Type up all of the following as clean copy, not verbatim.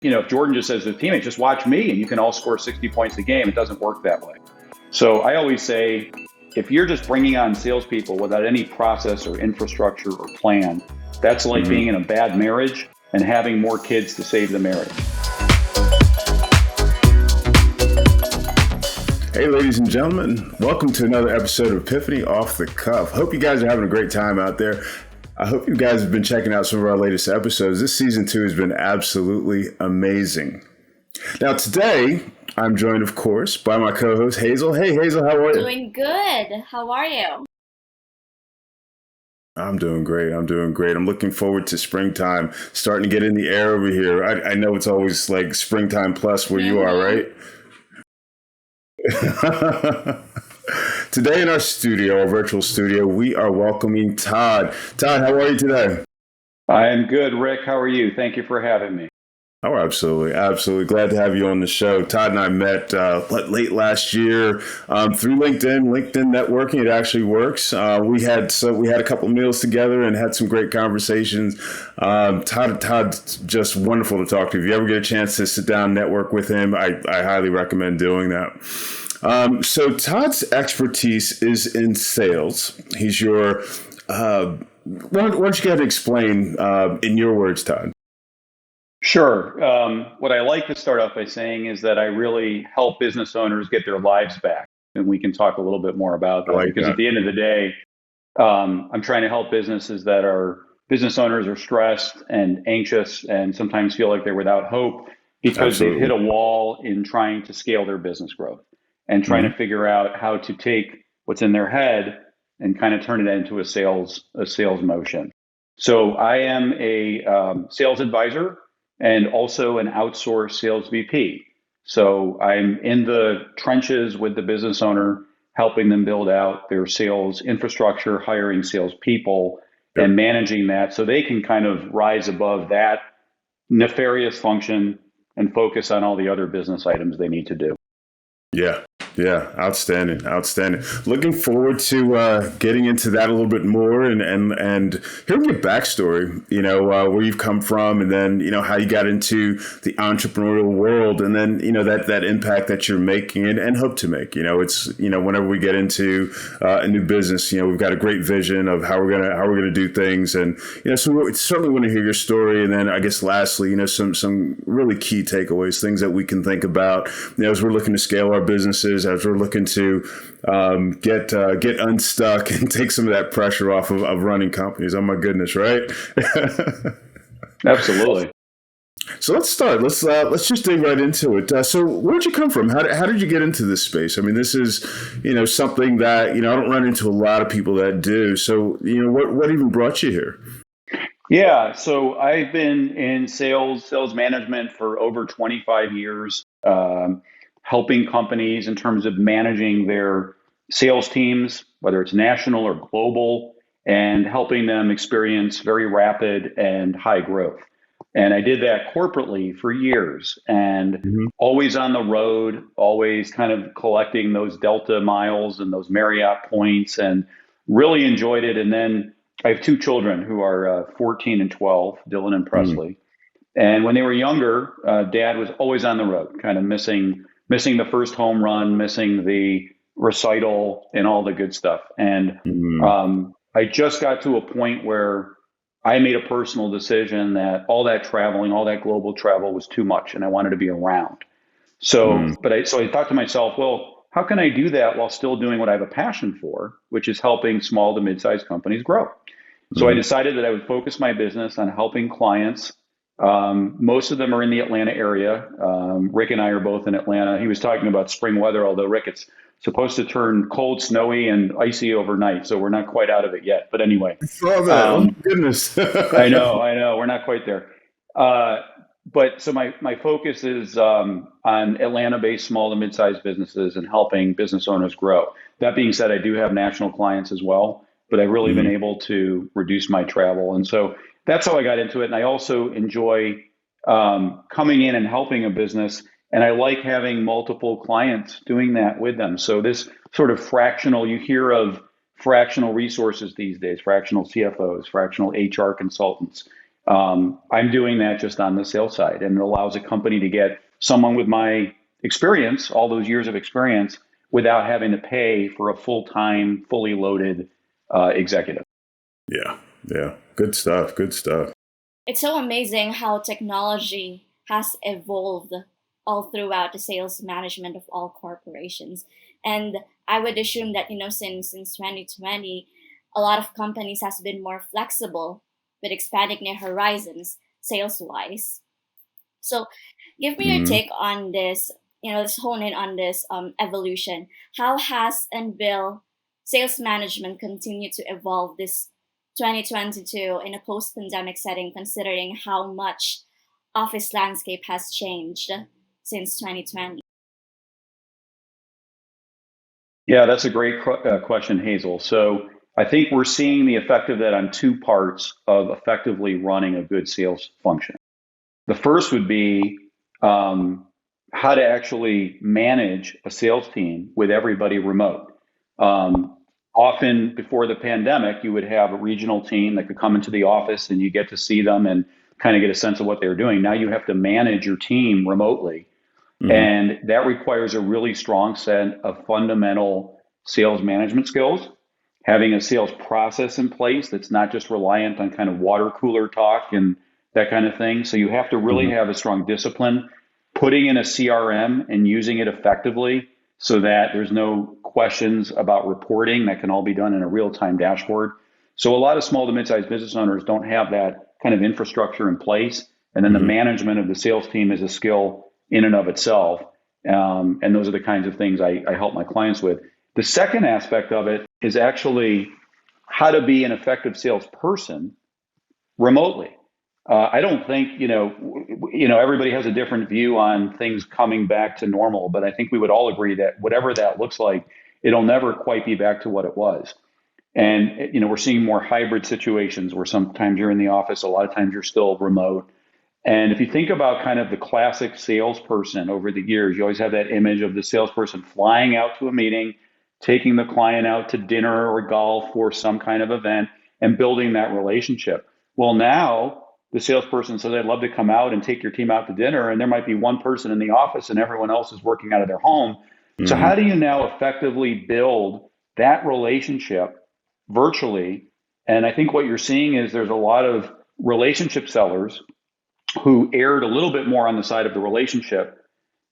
if Jordan just says to the teammates, just watch me and you can all score 60 points a game, it doesn't work that way. So I always say, if you're just bringing on salespeople without any process or infrastructure or plan, that's like being in a bad marriage and having more kids to save the marriage. Hey, ladies and gentlemen, welcome to another episode of Eepiphanni Off the Cuff. Hope you guys are having a great time out there. I hope you guys have been checking out some of our latest episodes. This season 2 has been absolutely amazing. Now, today, I'm joined, of course, by my co-host, Hazel. Hey, Hazel, how are you? Doing good. How are you? I'm doing great. I'm looking forward to springtime starting to get in the air over here. I know it's always like springtime plus where you are, right? Today in our studio, our virtual studio, we are welcoming Todd. Todd, how are you today? I am good, Rick. How are you? Thank you for having me. Oh, absolutely. Absolutely. Glad to have you on the show. Todd and I met late last year through LinkedIn networking. It actually works. We had a couple of meals together and had some great conversations. Todd's just wonderful to talk to. If you ever get a chance to sit down and network with him, I highly recommend doing that. So Todd's expertise is in sales. He's your, why don't you go ahead and explain in your words, Todd? Sure. What I like to start off by saying is that I really help business owners get their lives back. And we can talk a little bit more about that because at the end of the day, I'm trying to help businesses that are business owners are stressed and anxious and sometimes feel like they're without hope because they've hit a wall in trying to scale their business growth and trying to figure out how to take what's in their head and kind of turn it into a sales motion. So I am a sales advisor and also an outsource sales VP. So I'm in the trenches with the business owner, helping them build out their sales infrastructure, hiring salespeople, and managing that so they can kind of rise above that nefarious function and focus on all the other business items they need to do. Yeah. Outstanding. Looking forward to getting into that a little bit more and hearing your backstory, where you've come from and then, how you got into the entrepreneurial world and then, that impact that you're making and hope to make. It's, whenever we get into a new business, we've got a great vision of how we're gonna do things. And, so we certainly want to hear your story. And then I guess lastly, some really key takeaways, things that we can think about, as we're looking to scale our businesses, as we're looking to get unstuck and take some of that pressure off of running companies. Oh my goodness, right? Absolutely. So let's start. Let's just dig right into it. So where'd you come from? How did you get into this space? I mean, this is something that I don't run into a lot of people that do. So what even brought you here? Yeah, so I've been in sales management for over 25 years. Helping companies in terms of managing their sales teams, whether it's national or global, and helping them experience very rapid and high growth. And I did that corporately for years and always on the road, always kind of collecting those Delta miles and those Marriott points and really enjoyed it. And then I have 2 children who are 14 and 12, Dylan and Presley. And when they were younger, Dad was always on the road, kind of missing the first home run, missing the recital and all the good stuff. And I just got to a point where I made a personal decision that all that traveling, all that global travel was too much and I wanted to be around. So I thought to myself, well, how can I do that while still doing what I have a passion for, which is helping small to mid-sized companies grow? So I decided that I would focus my business on helping clients. Most of them are in the Atlanta area. Rick and I are both in Atlanta. He was talking about spring weather, although Rick, it's supposed to turn cold, snowy, and icy overnight. So we're not quite out of it yet. But anyway. I saw that. Oh, goodness. I know. We're not quite there. But so my focus is on Atlanta-based small to mid-sized businesses and helping business owners grow. That being said, I do have national clients as well, but I've really been able to reduce my travel. And so that's how I got into it. And I also enjoy coming in and helping a business. And I like having multiple clients doing that with them. So this sort of fractional, you hear of fractional resources these days, fractional CFOs, fractional HR consultants. I'm doing that just on the sales side, and it allows a company to get someone with my experience, all those years of experience, without having to pay for a full-time, fully loaded executive. Yeah. Yeah. Good stuff. Good stuff. It's so amazing how technology has evolved all throughout the sales management of all corporations. And I would assume that, since 2020, a lot of companies has been more flexible with expanding their horizons sales wise. So give me your Mhm. take on this. Let's hone in on this evolution. How has and will sales management continue to evolve this 2022 in a post-pandemic setting, considering how much office landscape has changed since 2020? Yeah, that's a great question, Hazel. So I think we're seeing the effect of that on two parts of effectively running a good sales function. The first would be um, how to actually manage a sales team with everybody remote. Um, Often before the pandemic, you would have a regional team that could come into the office and you get to see them and kind of get a sense of what they're doing. Now you have to manage your team remotely, Mhm. and that requires a really strong set of fundamental sales management skills. Having a sales process in place that's not just reliant on kind of water cooler talk and that kind of thing. So you have to really Mhm. have a strong discipline, putting in a CRM and using it effectively so that there's no questions about reporting. That can all be done in a real time dashboard. So a lot of small to mid-sized business owners don't have that kind of infrastructure in place. And then the Mhm. management of the sales team is a skill in and of itself. And those are the kinds of things I help my clients with. The second aspect of it is actually how to be an effective salesperson remotely. I don't think everybody has a different view on things coming back to normal, but I think we would all agree that whatever that looks like, it'll never quite be back to what it was. And we're seeing more hybrid situations where sometimes you're in the office, a lot of times you're still remote. And if you think about kind of the classic salesperson over the years, you always have that image of the salesperson flying out to a meeting, taking the client out to dinner or golf or some kind of event and building that relationship. Well, now the salesperson says, I'd love to come out and take your team out to dinner. And there might be one person in the office and everyone else is working out of their home. So, how Mhm. do you now effectively build that relationship virtually? And I think what you're seeing is there's a lot of relationship sellers who erred a little bit more on the side of the relationship.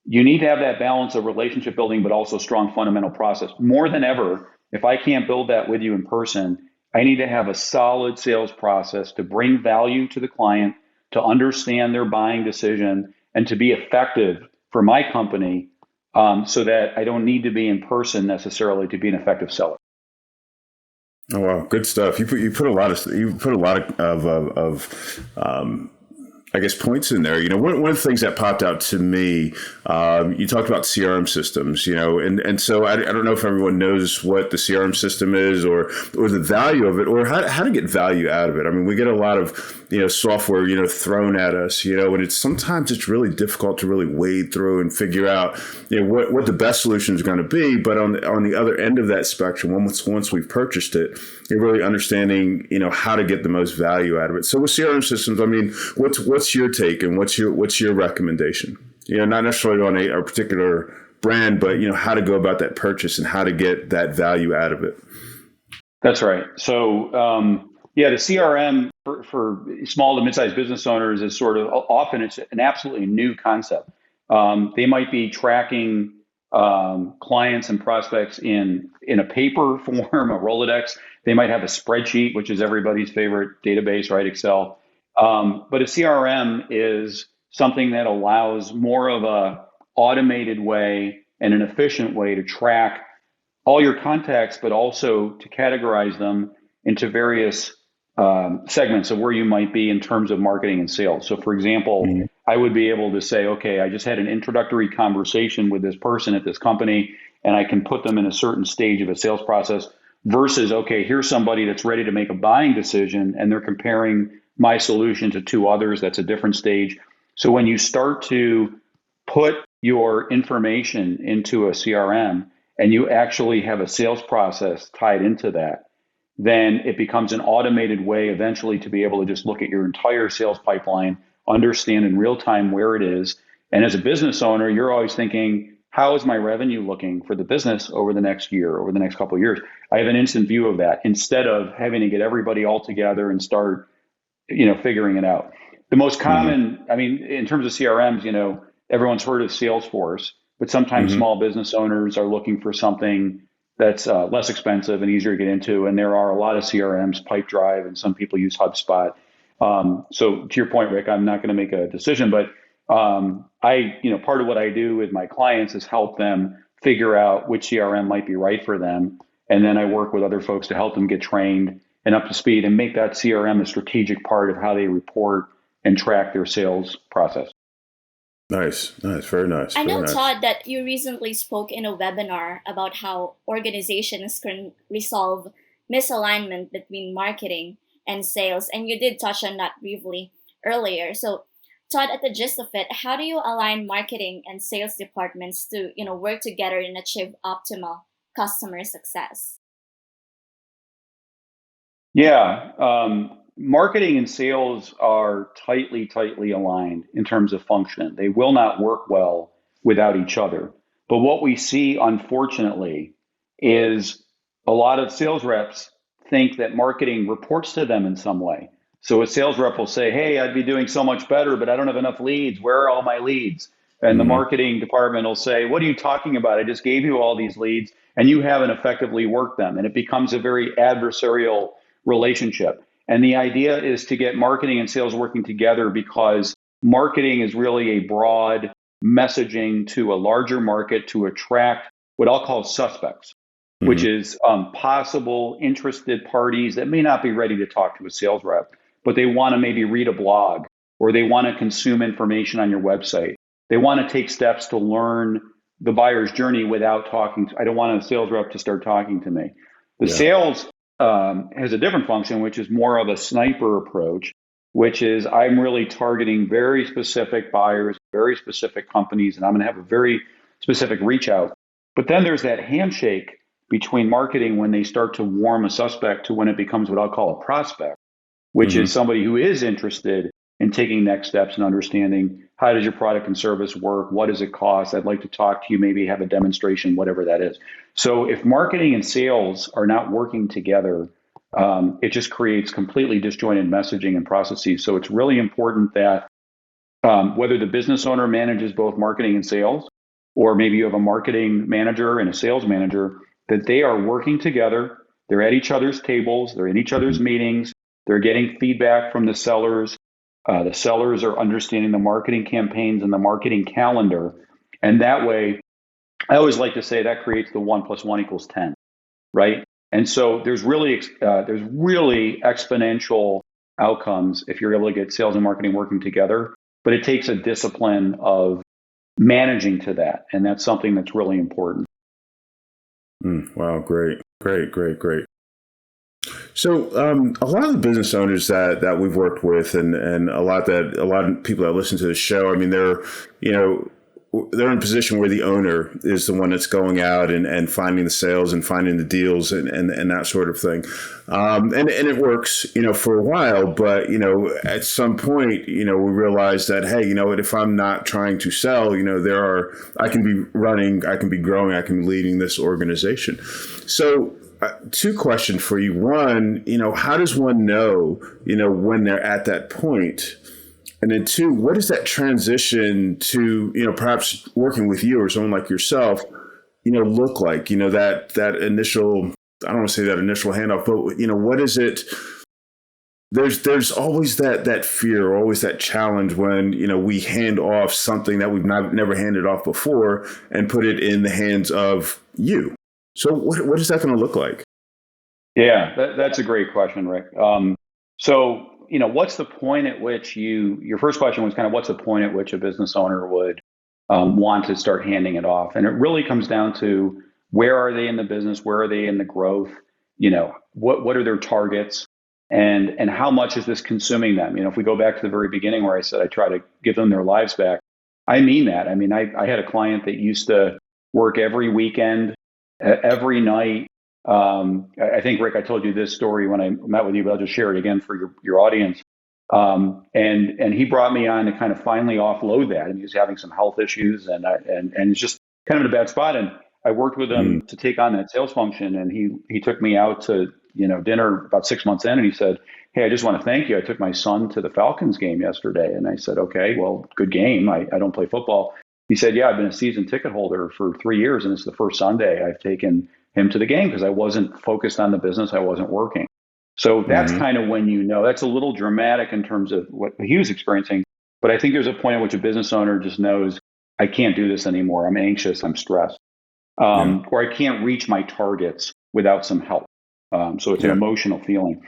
You need to have that balance of relationship building, but also strong fundamental process. More than ever, if I can't build that with you in person, I need to have a solid sales process to bring value to the client, to understand their buying decision, and to be effective for my company, so that I don't need to be in person necessarily to be an effective seller. Oh wow, good stuff. You put a lot of I guess points in there. One of the things that popped out to me, you talked about CRM systems, and so I don't know if everyone knows what the CRM system is or the value of it or how to get value out of it. I mean, we get a lot of software thrown at us, and sometimes it's really difficult to really wade through and figure out what the best solution is going to be. But on the other end of that spectrum, once we've purchased it, you're really understanding how to get the most value out of it. So with CRM systems, I mean, what's your take and what's your recommendation? Not necessarily on a particular brand, but how to go about that purchase and how to get that value out of it. That's right. So, yeah, the CRM for small to mid-sized business owners is sort of often it's an absolutely new concept. They might be tracking clients and prospects in a paper form, a Rolodex. They might have a spreadsheet, which is everybody's favorite database, right? Excel. But a CRM is something that allows more of a automated way and an efficient way to track all your contacts, but also to categorize them into various segments of where you might be in terms of marketing and sales. So, for example, Mm-hmm. I would be able to say, okay, I just had an introductory conversation with this person at this company, and I can put them in a certain stage of a sales process versus, okay, here's somebody that's ready to make a buying decision, and they're comparing my solution to two others. That's a different stage. So, when you start to put your information into a CRM, and you actually have a sales process tied into that, then it becomes an automated way eventually to be able to just look at your entire sales pipeline, understand in real time where it is. And as a business owner, you're always thinking, how is my revenue looking for the business over the next year, over the next couple of years? I have an instant view of that instead of having to get everybody all together and start, figuring it out. The most common, I mean, in terms of CRMs, everyone's heard of Salesforce, but sometimes Mm-hmm. small business owners are looking for something that's less expensive and easier to get into. And there are a lot of CRMs, Pipedrive, and some people use HubSpot. So to your point, Rick, I'm not going to make a decision, but part of what I do with my clients is help them figure out which CRM might be right for them. And then I work with other folks to help them get trained and up to speed and make that CRM a strategic part of how they report and track their sales process. Nice, nice, very nice, I very know, nice. Todd, that you recently spoke in a webinar about how organizations can resolve misalignment between marketing and sales, and you did touch on that briefly earlier. So, Todd, at the gist of it, how do you align marketing and sales departments to, work together and achieve optimal customer success? Yeah, marketing and sales are tightly aligned in terms of function. They will not work well without each other. But what we see, unfortunately, is a lot of sales reps think that marketing reports to them in some way. So a sales rep will say, "Hey, I'd be doing so much better, but I don't have enough leads. Where are all my leads?" And the Mm-hmm. marketing department will say, "What are you talking about? I just gave you all these leads and you haven't effectively worked them." And it becomes a very adversarial relationship. And the idea is to get marketing and sales working together because marketing is really a broad messaging to a larger market to attract what I'll call suspects, which Mm-hmm. is possible interested parties that may not be ready to talk to a sales rep, but they want to maybe read a blog or they want to consume information on your website. They want to take steps to learn the buyer's journey without talking. I don't want a sales rep to start talking to me. The Yeah. sales has a different function, which is more of a sniper approach, which is I'm really targeting very specific buyers, very specific companies, and I'm going to have a very specific reach out. But then there's that handshake between marketing when they start to warm a suspect to when it becomes what I'll call a prospect, which is Mm-hmm. somebody who is interested in taking next steps and understanding how does your product and service work? What does it cost? I'd like to talk to you, maybe have a demonstration, whatever that is. So if marketing and sales are not working together, it just creates completely disjointed messaging and processes. So it's really important that whether the business owner manages both marketing and sales, or maybe you have a marketing manager and a sales manager, that they are working together. They're at each other's tables, they're in each Mm-hmm. other's meetings, they're getting feedback from the sellers. The sellers are understanding the marketing campaigns and the marketing calendar. And that way, I always like to say that creates the 1 + 1 = 10, right? And so there's really exponential outcomes if you're able to get sales and marketing working together. But it takes a discipline of managing to that, and that's something that's really important. Wow, great, great, great, great. So, a lot of the business owners that we've worked with, and a lot of people that listen to the show, I mean, you know, they're in a position where the owner is the one that's going out and finding the sales and finding the deals and that sort of thing. And it works, for a while, but, at some point, we realize that, hey, if I'm not trying to sell, I can be running, I can be growing, I can be leading this organization. So, two questions for you. One, how does one know, when they're at that point? And then two, what does that transition to, perhaps working with you or someone like yourself, look like? That initial, I don't want to say that initial handoff, but what is it? There's always that fear, always that challenge when, we hand off something that we've never handed off before and put it in the hands of you. So what is that going to look like? Yeah, that's a great question, Rick. So, what's the point at which your first question was kind of what's the point at which a business owner would want to start handing it off? And it really comes down to where are they in the business? Where are they in the growth? What are their targets? And how much is this consuming them? If we go back to the very beginning where I said I try to give them their lives back, I mean that. I mean, I had a client that used to work every weekend, every night, I think, Rick, I told you this story when I met with you, but I'll just share it again for your audience. And he brought me on to kind of finally offload that. And he was having some health issues and it's just kind of in a bad spot. And I worked with him to take on that sales function. And he took me out to, dinner about 6 months in, and he said, "Hey, I just want to thank you. I took my son to the Falcons game yesterday." And I said, "Okay, well, good game. I don't play football." He said, "Yeah, I've been a season ticket holder for 3 years, and it's the first Sunday I've taken him to the game because I wasn't focused on the business. I wasn't working." So that's kind of when that's a little dramatic in terms of what he was experiencing. But I think there's a point at which a business owner just knows, I can't do this anymore. I'm anxious. I'm stressed. Or I can't reach my targets without some help. So it's an emotional feeling.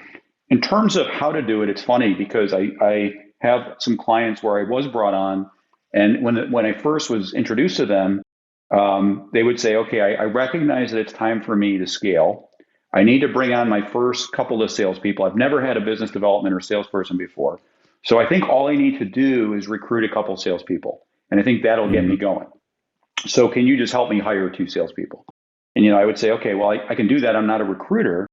In terms of how to do it, it's funny because I have some clients where I was brought on, and when I first was introduced to them, they would say, "Okay, I recognize that it's time for me to scale. I need to bring on my first couple of salespeople. I've never had a business development or salesperson before. So I think all I need to do is recruit a couple of salespeople. And I think that'll get me going. So can you just help me hire 2 salespeople?" And, I would say, "Okay, well, I can do that. I'm not a recruiter,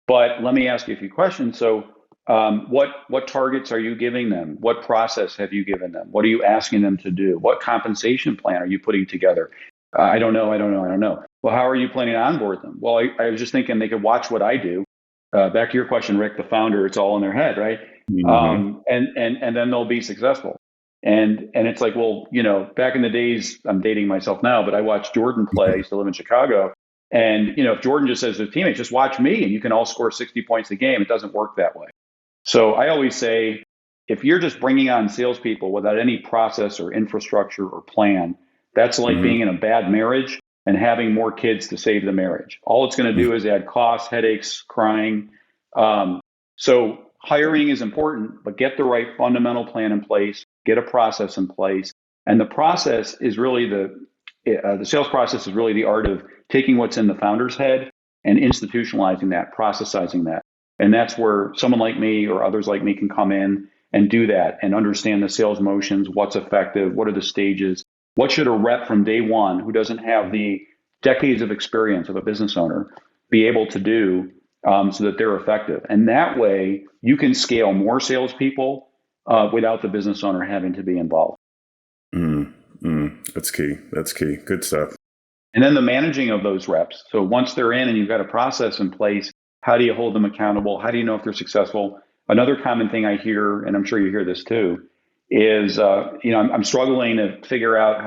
but let me ask you a few questions. So what targets are you giving them? What process have you given them? What are you asking them to do? What compensation plan are you putting together?" I don't know. "Well, how are you planning to onboard them?" "Well, I was just thinking they could watch what I do." Back to your question, Rick, the founder, it's all in their head, right? And then they'll be successful. And it's like, well, back in the days, I'm dating myself now, but I watched Jordan play. I used to live in Chicago. And, if Jordan just says to his teammates, "Just watch me and you can all score 60 points a game," it doesn't work that way. So I always say, if you're just bringing on salespeople without any process or infrastructure or plan, that's like being in a bad marriage and having more kids to save the marriage. All it's going to do is add costs, headaches, crying. So hiring is important, but get the right fundamental plan in place, get a process in place. And the process is really the sales process is really the art of taking what's in the founder's head and institutionalizing that, processizing that. And that's where someone like me or others like me can come in and do that and understand the sales motions, what's effective, what are the stages, what should a rep from day one who doesn't have the decades of experience of a business owner be able to do so that they're effective. And that way you can scale more salespeople without the business owner having to be involved. That's key. That's key. Good stuff. And then the managing of those reps. So once they're in and you've got a process in place, how do you hold them accountable? How do you know if they're successful? Another common thing I hear, and I'm sure you hear this too, is I'm struggling to figure out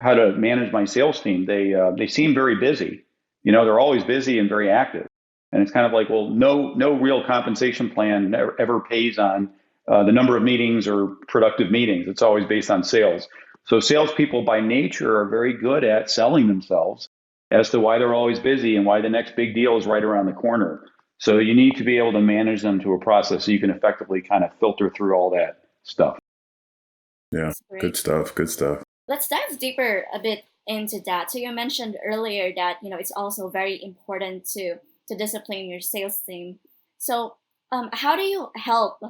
how to manage my sales team. They seem very busy. They're always busy and very active. And it's kind of like, well, no real compensation plan ever pays on the number of meetings or productive meetings. It's always based on sales. So salespeople by nature are very good at selling themselves as to why they're always busy and why the next big deal is right around the corner. So you need to be able to manage them to a process so you can effectively kind of filter through all that stuff. Yeah, good stuff. Good stuff. Let's dive deeper a bit into that. So you mentioned earlier that it's also very important to discipline your sales team. So how do you help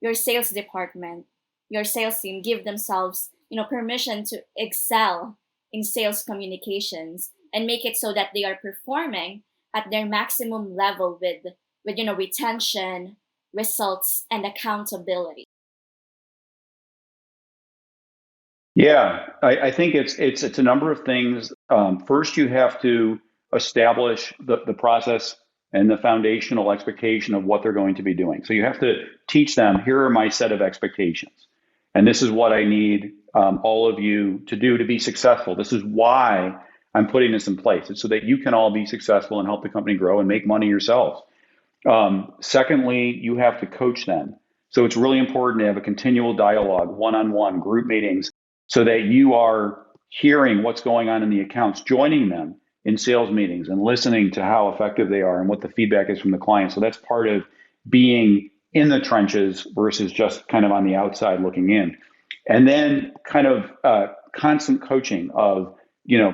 your sales department, your sales team, give themselves permission to excel in sales communications and make it so that they are performing at their maximum level with retention, results, and accountability? Yeah, I think it's a number of things. First, you have to establish the process and the foundational expectation of what they're going to be doing. So you have to teach them, here are my set of expectations. And this is what I need all of you to do to be successful. This is why I'm putting this in place. It's so that you can all be successful and help the company grow and make money yourselves. Secondly, you have to coach them. So it's really important to have a continual dialogue, one-on-one, group meetings, so that you are hearing what's going on in the accounts, joining them in sales meetings and listening to how effective they are and what the feedback is from the client. So that's part of being in the trenches versus just kind of on the outside looking in. And then kind of constant coaching of,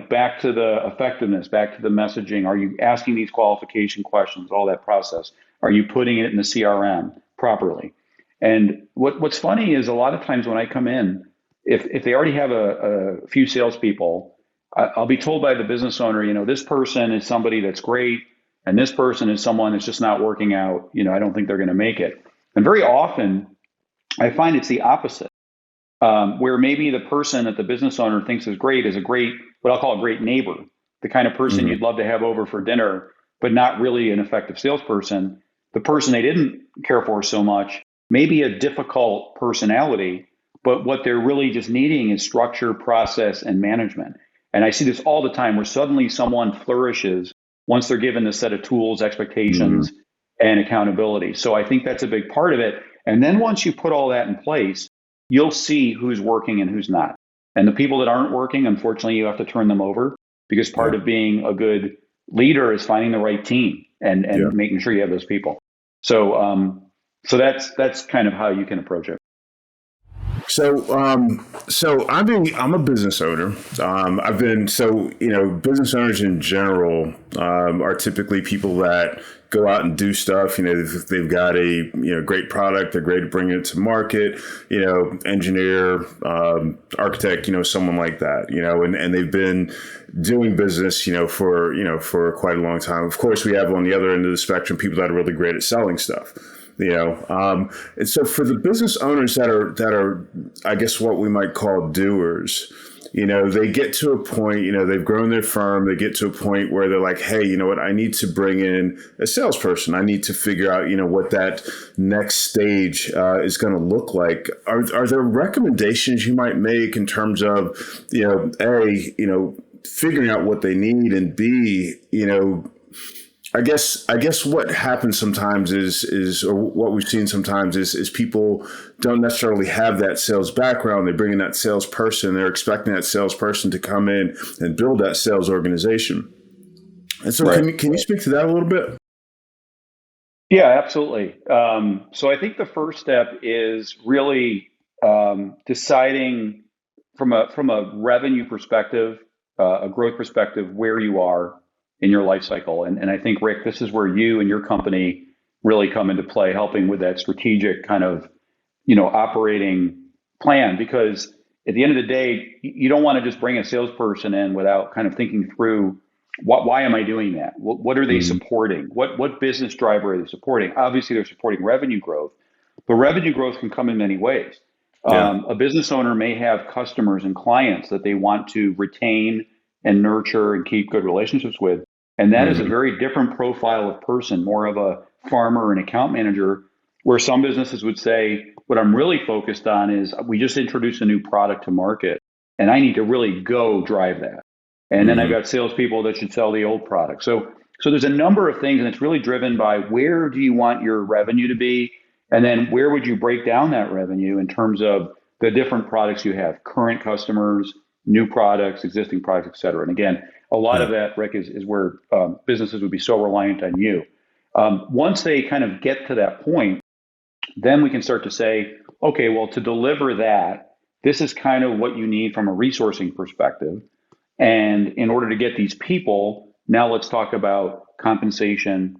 back to the effectiveness, back to the messaging. Are you asking these qualification questions, all that process? Are you putting it in the CRM properly? And what's funny is a lot of times when I come in, if they already have a few salespeople, I'll be told by the business owner, this person is somebody that's great and this person is someone that's just not working out. I don't think they're going to make it. And very often, I find it's the opposite, where maybe the person that the business owner thinks is a great, what I'll call a great neighbor, the kind of person you'd love to have over for dinner, but not really an effective salesperson. The person they didn't care for so much, maybe a difficult personality, but what they're really just needing is structure, process, and management. And I see this all the time where suddenly someone flourishes once they're given the set of tools, expectations, and accountability. So I think that's a big part of it. And then once you put all that in place, you'll see who's working and who's not. And the people that aren't working, unfortunately, you have to turn them over, because part of being a good leader is finding the right team and making sure you have those people. So that's kind of how you can approach it. So I'm a business owner. Business owners in general are typically people that go out and do stuff. They've got a great product. They're great at bringing it to market. Engineer, architect. Someone like that. And they've been doing business. For quite a long time. Of course, we have on the other end of the spectrum people that are really great at selling stuff. And so for the business owners that are, I guess what we might call doers, they get to a point, they've grown their firm. They get to a point where they're like, hey, you know what? I need to bring in a salesperson. I need to figure out, what that next stage is going to look like. Are there recommendations you might make in terms of, figuring out what they need, and B, I guess what happens sometimes is or what we've seen sometimes is people don't necessarily have that sales background. They bring in that salesperson. They're expecting that salesperson to come in and build that sales organization. And so can you speak to that a little bit? Yeah, absolutely. So I think the first step is really deciding from a revenue perspective, a growth perspective, where you are in your life cycle. And I think, Rick, this is where you and your company really come into play, helping with that strategic kind of, operating plan. Because at the end of the day, you don't want to just bring a salesperson in without kind of thinking through why am I doing that? What are they supporting? What business driver are they supporting? Obviously, they're supporting revenue growth, but revenue growth can come in many ways. A business owner may have customers and clients that they want to retain and nurture and keep good relationships with. And that is a very different profile of person, more of a farmer and account manager, where some businesses would say, what I'm really focused on is we just introduced a new product to market, and I need to really go drive that. And then I've got salespeople that should sell the old product. So there's a number of things, and it's really driven by where do you want your revenue to be? And then where would you break down that revenue in terms of the different products you have, current customers, new products, existing products, et cetera. And again, a lot of that, Rick, is where businesses would be so reliant on you. Once they kind of get to that point, then we can start to say, okay, well, to deliver that, this is kind of what you need from a resourcing perspective. And in order to get these people, now let's talk about compensation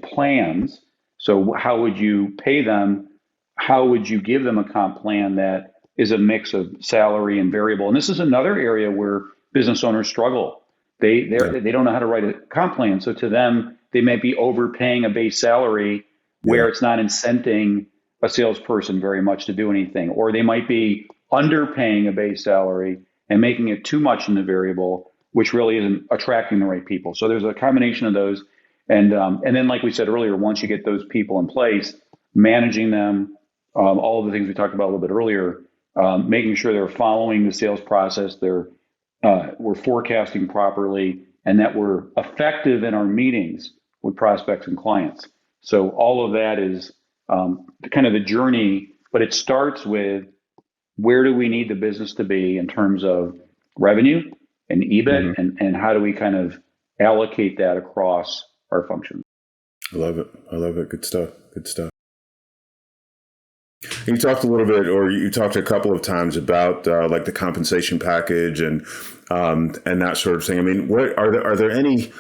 plans. So how would you pay them? How would you give them a comp plan that is a mix of salary and variable? And this is another area where business owners struggle. They don't know how to write a comp plan. So to them, they might be overpaying a base salary where it's not incenting a salesperson very much to do anything. Or they might be underpaying a base salary and making it too much in the variable, which really isn't attracting the right people. So there's a combination of those. And then, like we said earlier, once you get those people in place, managing them, all of the things we talked about a little bit earlier, making sure they're following the sales process, we're forecasting properly, and that we're effective in our meetings with prospects and clients. So all of that is kind of the journey, but it starts with where do we need the business to be in terms of revenue and EBIT, and how do we kind of allocate that across our functions. I love it. Good stuff. You talked a little bit, or you talked a couple of times about like the compensation package and that sort of thing. I mean, what are there any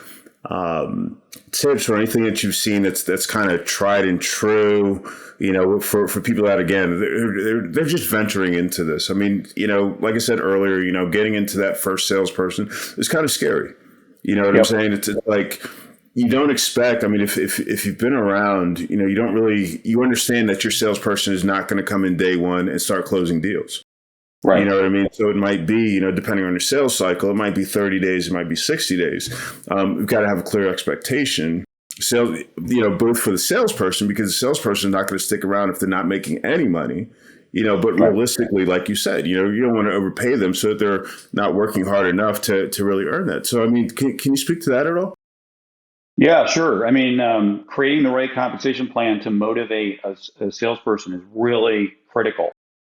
tips or anything that you've seen that's kind of tried and true, for people that, again, they're just venturing into this? I mean, like I said earlier, getting into that first salesperson is kind of scary. You know what I'm saying? It's like, you don't expect, I mean, if you've been around, you don't really, you understand that your salesperson is not going to come in day one and start closing deals. You Right. know what I mean? So it might be, depending on your sales cycle, it might be 30 days, it might be 60 days. We've got to have a clear expectation. Sales, both for the salesperson, because the salesperson is not going to stick around if they're not making any money, but Right. realistically, like you said, you don't want to overpay them so that they're not working hard enough to really earn that. So, I mean, can you speak to that at all? Yeah, sure. I mean, creating the right compensation plan to motivate a salesperson is really critical,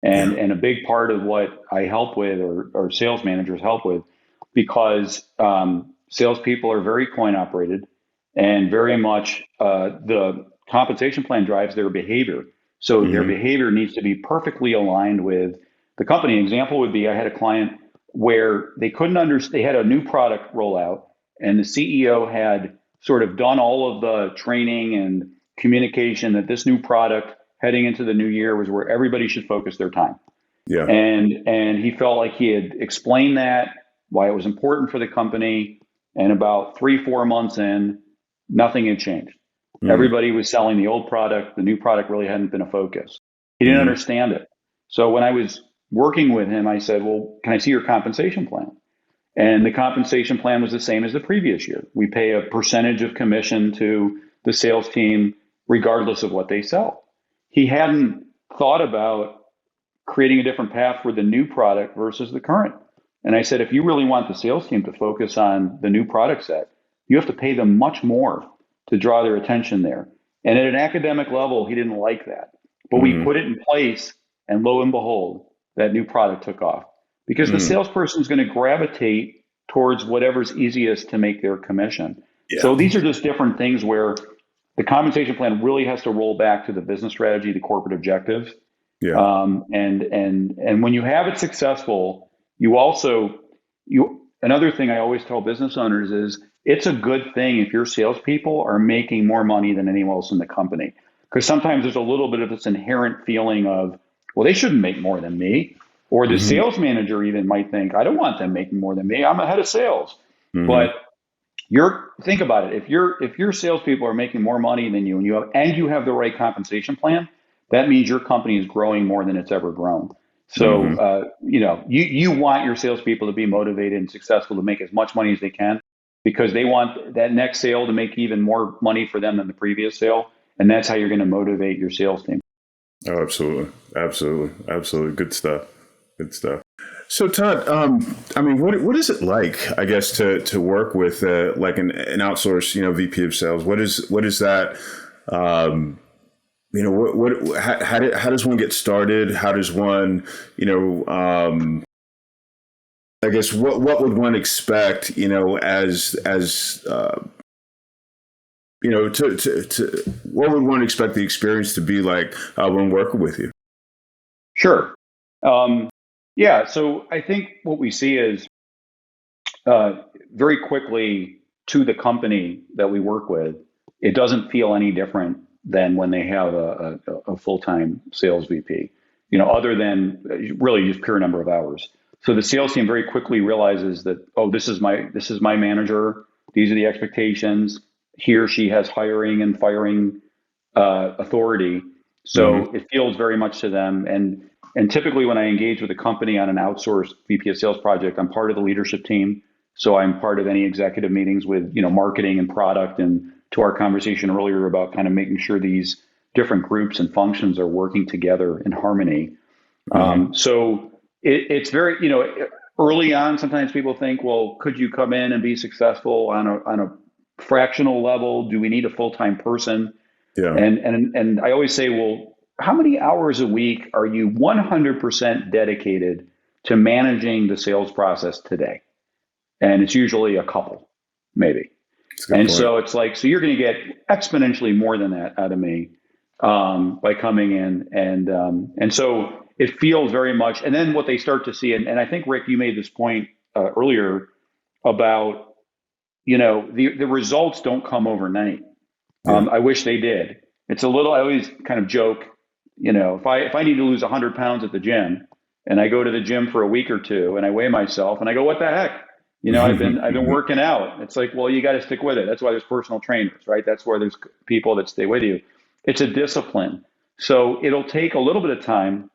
and Yeah. and a big part of what I help with, or sales managers help with, because salespeople are very coin operated, and very much the compensation plan drives their behavior. So their Hmm. behavior needs to be perfectly aligned with the company. An example would be I had a client where they couldn't understand. They had a new product rollout, and the CEO had sort of done all of the training and communication that this new product heading into the new year was where everybody should focus their time. Yeah. And he felt like he had explained that, why it was important for the company. And about 3, 4 months in, nothing had changed. Mm-hmm. Everybody was selling the old product. The new product really hadn't been a focus. He didn't Mm-hmm. understand it. So when I was working with him, I said, well, can I see your compensation plan? And the compensation plan was the same as the previous year. We pay a percentage of commission to the sales team, regardless of what they sell. He hadn't thought about creating a different path for the new product versus the current. And I said, if you really want the sales team to focus on the new product set, you have to pay them much more to draw their attention there. And at an academic level, he didn't like that. But we Mm-hmm. put it in place, and lo and behold, that new product took off because the Mm-hmm. salesperson is going to gravitate towards whatever's easiest to make their commission. Yeah. So these are just different things where the compensation plan really has to roll back to the business strategy, the corporate objectives, Yeah. and when you have it successful, you also another thing I always tell business owners is it's a good thing if your salespeople are making more money than anyone else in the company, because sometimes there's a little bit of this inherent feeling of, well, they shouldn't make more than me, or the Mm-hmm. sales manager even might think, I don't want them making more than me. I'm a head of sales, Mm-hmm. but you're think about it. If your salespeople are making more money than you, and you have the right compensation plan, that means your company is growing more than it's ever grown. So Mm-hmm. you want your salespeople to be motivated and successful to make as much money as they can, because they want that next sale to make even more money for them than the previous sale, and that's how you're going to motivate your sales team. Oh, absolutely. Absolutely. Absolutely. Good stuff. Good stuff. So Todd, I mean, what is it like, I guess, to work with like an outsource, VP of sales? What is that? Um, how does one get started? How does one, I guess, what would one expect, to what would one expect the experience to be like when working with you? Sure. Um, yeah. So I think what we see is uh, very quickly to the company that we work with, it doesn't feel any different than when they have a full-time sales VP, other than really just pure number of hours. So the sales team very quickly realizes that, oh, this is my manager. These are the expectations. He or she has hiring and firing authority. Mm-hmm. So it feels very much to them. And typically when I engage with a company on an outsourced VP of sales project, I'm part of the leadership team. So I'm part of any executive meetings with, marketing and product, and to our conversation earlier about kind of making sure these different groups and functions are working together in harmony. Mm-hmm. So it's very, early on, sometimes people think, well, could you come in and be successful on a fractional level? Do we need a full-time person? Yeah. And I always say, well, how many hours a week are you 100% dedicated to managing the sales process today? And it's usually a couple, maybe. That's a good And point. so it's like, so you're going to get exponentially more than that out of me by coming in, and so it feels very much. And then what they start to see, and I think Rick, you made this point earlier about the results don't come overnight. Yeah. I wish they did. It's a little. I always kind of joke, if I need to lose 100 pounds at the gym, and I go to the gym for a week or two, and I weigh myself, and I go, what the heck? I've been working out. It's like, well, you got to stick with it. That's why there's personal trainers, right? That's where there's people that stay with you. It's a discipline. So it'll take a little bit of time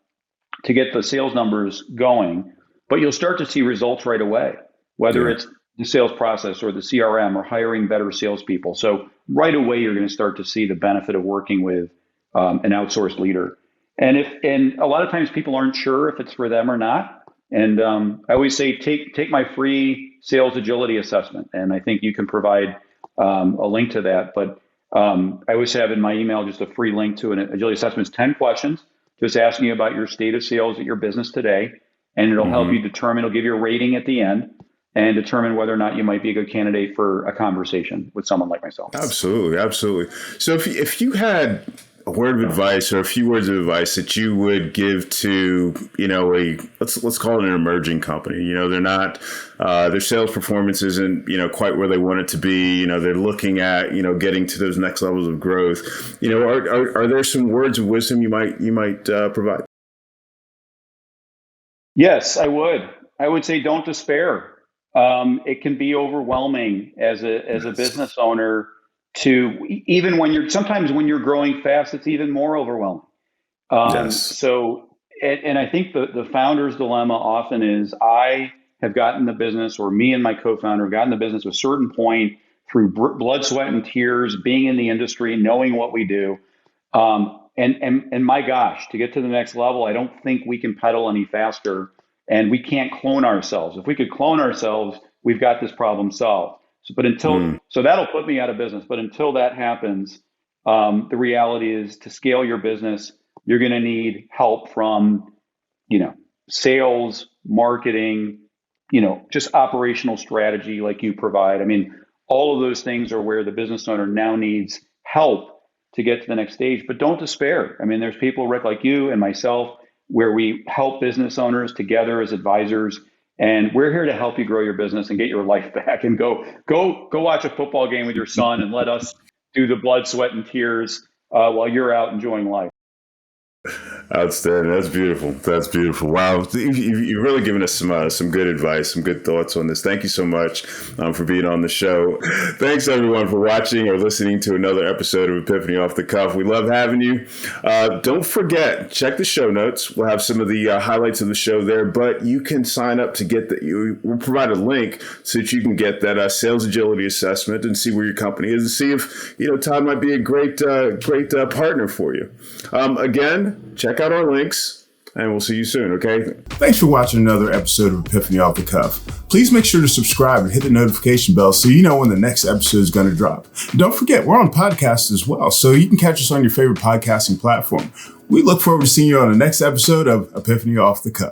to get the sales numbers going, but you'll start to see results right away, whether it's the sales process or the CRM or hiring better salespeople. So right away, you're going to start to see the benefit of working with an outsourced leader. And a lot of times people aren't sure if it's for them or not. And I always say, take my free sales agility assessment. And I think you can provide a link to that. But I always have in my email just a free link to an agility assessment. It's 10 questions, just asking you about your state of sales at your business today. And it'll help you determine, it'll give you a rating at the end and determine whether or not you might be a good candidate for a conversation with someone like myself. Absolutely. Absolutely. So if you had a word of advice or a few words of advice that you would give to, let's call it an emerging company, they're not, their sales performance isn't, quite where they want it to be. They're looking at, getting to those next levels of growth. Are there some words of wisdom you might provide? Yes, I would. I would say don't despair. It can be overwhelming as a business owner to even sometimes when you're growing fast, it's even more overwhelming. So, and I think the founder's dilemma often is I have gotten the business, or me and my co-founder have gotten the business to a certain point through blood, sweat, and tears, being in the industry, knowing what we do. And my gosh, to get to the next level, I don't think we can pedal any faster, and we can't clone ourselves. If we could clone ourselves, we've got this problem solved. So that'll put me out of business. But until that happens, the reality is to scale your business, you're going to need help from, sales, marketing, just operational strategy like you provide. I mean, all of those things are where the business owner now needs help to get to the next stage. But don't despair. I mean, there's people, Rick, like you and myself, where we help business owners together as advisors. And we're here to help you grow your business and get your life back, and go watch a football game with your son and let us do the blood, sweat, and tears while you're out enjoying life. Outstanding. That's beautiful. That's beautiful. Wow. You've really given us some good advice, some good thoughts on this. Thank you so much for being on the show. Thanks, everyone, for watching or listening to another episode of Epiphany Off the Cuff. We love having you. Don't forget, check the show notes. We'll have some of the highlights of the show there, but you can sign up to get we'll provide a link so that you can get that sales agility assessment and see where your company is and see if, Todd might be a great partner for you. Again, check out our links, and we'll see you soon, okay? Thanks for watching another episode of Epiphany Off the Cuff. Please make sure to subscribe and hit the notification bell so you know when the next episode is going to drop. And don't forget, we're on podcasts as well, so you can catch us on your favorite podcasting platform. We look forward to seeing you on the next episode of Epiphany Off the Cuff.